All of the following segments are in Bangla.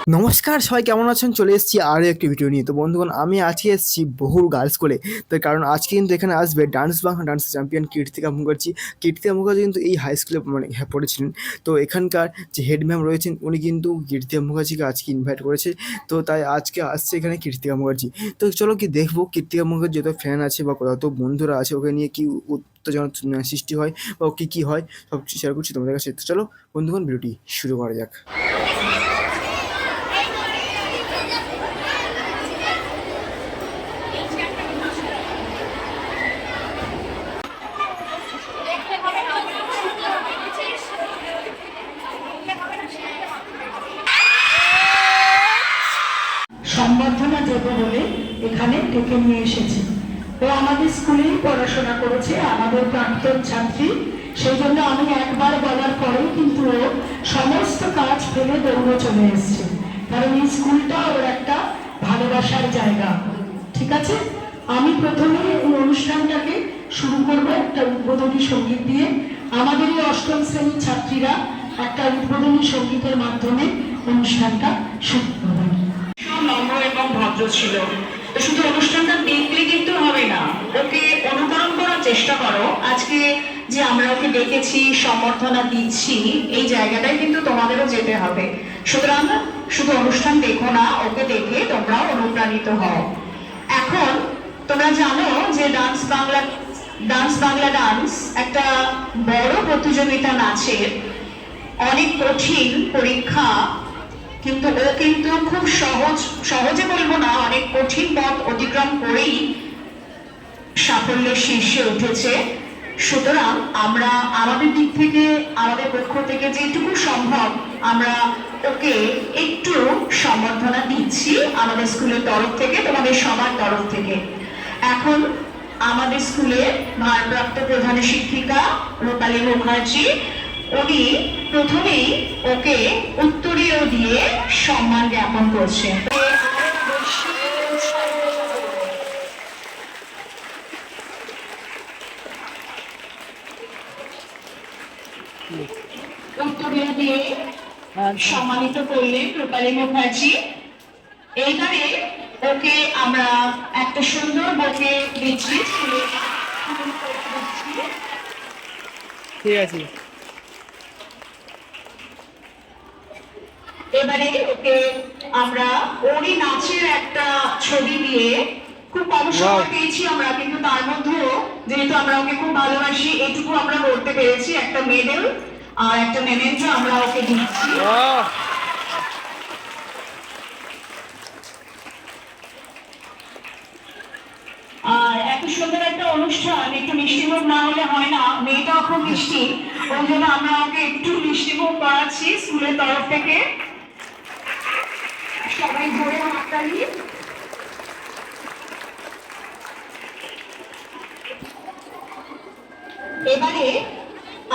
নমস্কার, সবাই কেমন আছেন? চলে এসেছি আরও একটি ভিডিও নিয়ে। তো বন্ধুগণ, আমি আজকে এসেছি বহুর গার্লস স্কুলে। তার কারণ আজকে কিন্তু এখানে আসবে ডান্স চ্যাম্পিয়ন কীর্তিকা মুখার্জি। কীর্তিকা মুখার্জি কিন্তু এই হাই স্কুলে পড়েছিলেন। তো এখানকার যে হেড ম্যাম রয়েছেন উনি কিন্তু কীর্তিকা মুখার্জিকে আজকে ইনভাইট করেছে। তো তাই আজকে আসছে এখানে কীর্তিকা মুখার্জি। তো চলো কি দেখবো কীর্তিকা মুখার্জি যত ফ্যান আছে বা কত বন্ধুরা আছে ওকে নিয়ে কি উত্তেজনা সৃষ্টি হয় বা কী হয় সব কিছু শেয়ার করছি তোমাদের কাছে। তো চলো বন্ধুগণ, ভিডিওটি শুরু করা যাক। সম্বর্ধনা দেব বলে এখানে ডেকে নিয়ে এসেছি। ও আমাদের স্কুলেই পড়াশোনা করেছে, আমাদের প্রাক্তন ছাত্রী। সেই জন্য আমি একবার বলার পরেই কিন্তু ও সমস্ত কাজ ফেলে দৌড়ে চলে এসছে, কারণ এই স্কুলটা ওর একটা ভালোবাসার জায়গা। ঠিক আছে, আমি প্রথমে এই অনুষ্ঠানটাকে শুরু করবো একটা উদ্বোধনী সঙ্গীত দিয়ে। আমাদের এই অষ্টম শ্রেণীর ছাত্রীরা একটা উদ্বোধনী সঙ্গীতের মাধ্যমে অনুষ্ঠানটা শুরু করবে। নম্র এবং ভদ্র ছিল। শুধু অনুষ্ঠানটা দেখলে কিন্তু হবে না, ওকে অনুকরণ করার চেষ্টা করো। আজকে যে আমরা ওকে ডেকেছি, সম্বর্ধনা দিচ্ছি, এই জায়গাটায় কিন্তু তোমাদেরও যেতে হবে। সুতরাং শুধু অনুষ্ঠান দেখো না, ওকে দেখে তোমরাও অনুপ্রাণিত হও। এখন তোমরা জানো যে ডান্স বাংলা ডান্স একটা বড় প্রতিযোগিতা, নাচের অনেক কঠিন পরীক্ষা, কিন্তু ও কিন্তু খুব সহজে বলবো না, অনেক কঠিন পথ অতিক্রম করেই সাফল্যের শীর্ষে উঠেছে। সুতরাং আমরা আমাদের দিক থেকে, আমাদের পক্ষ থেকে যেটুকু সম্ভব আমরা ওকে একটু সম্বর্ধনা দিচ্ছি আমাদের স্কুলের তরফ থেকে, তোমাদের সবার তরফ থেকে। এখন আমাদের স্কুলের ভারপ্রাপ্ত প্রধান শিক্ষিকা রূপালী মুখার্জি, উনি প্রথমেই ওকে উত্তরীয় দিয়ে সম্মান জ্ঞাপন করছেন। উত্তরীয় দিয়ে সম্মানিত করলেন রূপালী মুখার্জি। এইবারে ওকে আমরা একটা সুন্দর বকে দিচ্ছি। ঠিক আছে, এবারে ওকে আমরা ওরই নাচের একটা ছবি দিয়ে, খুব কম সময় পেয়েছি আমরা, কিন্তু তার মধ্যেও যেহেতু আমরা ওকে খুব ভালোবাসি, এটুকু আমরা করতে পেরেছি। একটা মেডেল আর একটা মেমেন্টো আমরা ওকে দিচ্ছি। আর এত সুন্দর একটা অনুষ্ঠান, একটু মিষ্টিমুখ না হলে হয় না। মেয়েটাও খুব মিষ্টি, ওই জন্য আমরা ওকে একটু মিষ্টিমুখ করাচ্ছি স্কুলের তরফ থেকে। সবাই ধরে হাততালি। এবারে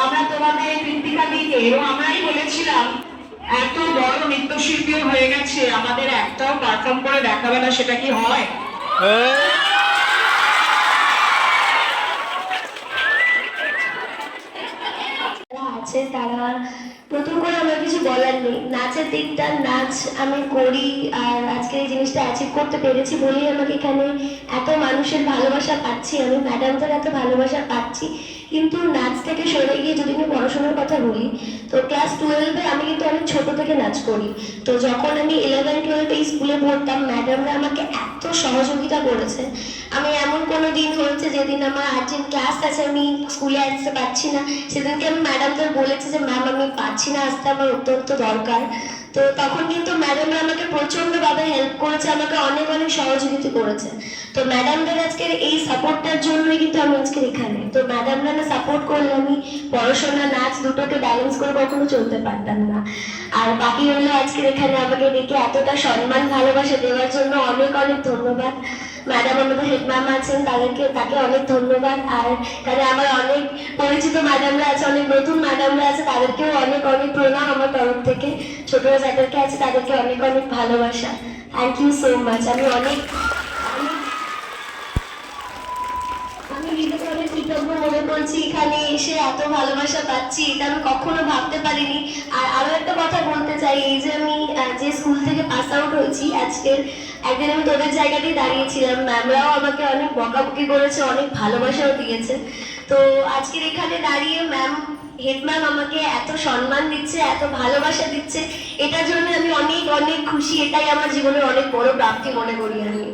আমরা তোমাদের কৃতিকা দিকে, আমরাই বলেছিলাম এত বড় নৃত্যশিল্পীও হয়ে গেছে, আমাদের একটাও পারফর্ম করে দেখাবে না, সেটা কি হয়? আছে তারা, নতুন করে আমার কিছু বলার নেই। নাচের দিকটা, নাচ আমি করি, আর আজকে এই জিনিসটা অ্যাচিভ করতে পেরেছি বলেই আমাকে এখানে এত মানুষের ভালোবাসা পাচ্ছি, আমি ম্যাডামদের এত ভালোবাসা পাচ্ছি। কিন্তু নাচ থেকে সরে গিয়ে যদি আমি পড়াশোনার কথা বলি, তো ক্লাস 12-এ আমি কিন্তু অনেক ছোট থেকে নাচ করি। তো যখন আমি 11-12 এই স্কুলে পড়তাম, ম্যাডামরা আমাকে এত সহযোগিতা করেছে। আমি এমন কোনো দিন হয়েছে যেদিন আমার আর্জেন্ট ক্লাস আছে, আমি স্কুলে আসতে পারছি না, সেদিনকে আমি ম্যাডামদের বলেছি যে ম্যাম আমি পারছি না আসতে, আমার অত্যন্ত দরকার। তো তখন কিন্তু ম্যাডামরা আমাকে প্রচণ্ডভাবে হেল্প করেছে, আমাকে অনেক অনেক সহযোগিতা করেছে। তো ম্যাডামদের আজকের এই সাপোর্টটার জন্যই কিন্তু আমি আজকের এখানে। তো ম্যাডামরা না সাপোর্ট করলে আমি পড়াশোনা নাচ দুটোকে ব্যালেন্স করে কখনো চলতে পারতাম না। আর বাকি হলো আজকের এখানে আমাকে দেখে এতটা সম্মান ভালোবাসা দেওয়ার জন্য অনেক অনেক ধন্যবাদ। ম্যাডাম আমাদের হেড ম্যাম আছেন, তাকে অনেক ধন্যবাদ। আর তাহলে আমার অনেক পরিচিত ম্যাডামরা আছে, অনেক নতুন ম্যাডামরা আছে, তাদেরকেও অনেক অনেক প্রণাম আমার তরফ থেকে। ছোটরা যাদেরকে আছে তাদেরকে অনেক অনেক ভালোবাসা। Thank you so much. আমি নিজেকে অনেক কৃতজ্ঞ মনে করছি, এখানে এসে এত ভালোবাসা পাচ্ছি, এটা আমি কখনো ভাবতে পারিনি। আর আরো একটা কথা বলতে চাই, চাই এই যে আমি যে স্কুল থেকে পাস আউট হয়েছি, আজকের একদিন আমি তোদের জায়গাতেই দাঁড়িয়েছিলাম, ম্যামরাও আমাকে অনেক বকাবকি করেছে, অনেক ভালোবাসাও দিয়েছে। তো আজকের এখানে দাঁড়িয়ে হেড ম্যাম আমাকে এত সম্মান দিচ্ছে, এত ভালোবাসা দিচ্ছে, এটার জন্য আমি অনেক অনেক খুশি। এটাই আমার জীবনের অনেক বড় প্রাপ্তি মনে করি আমি।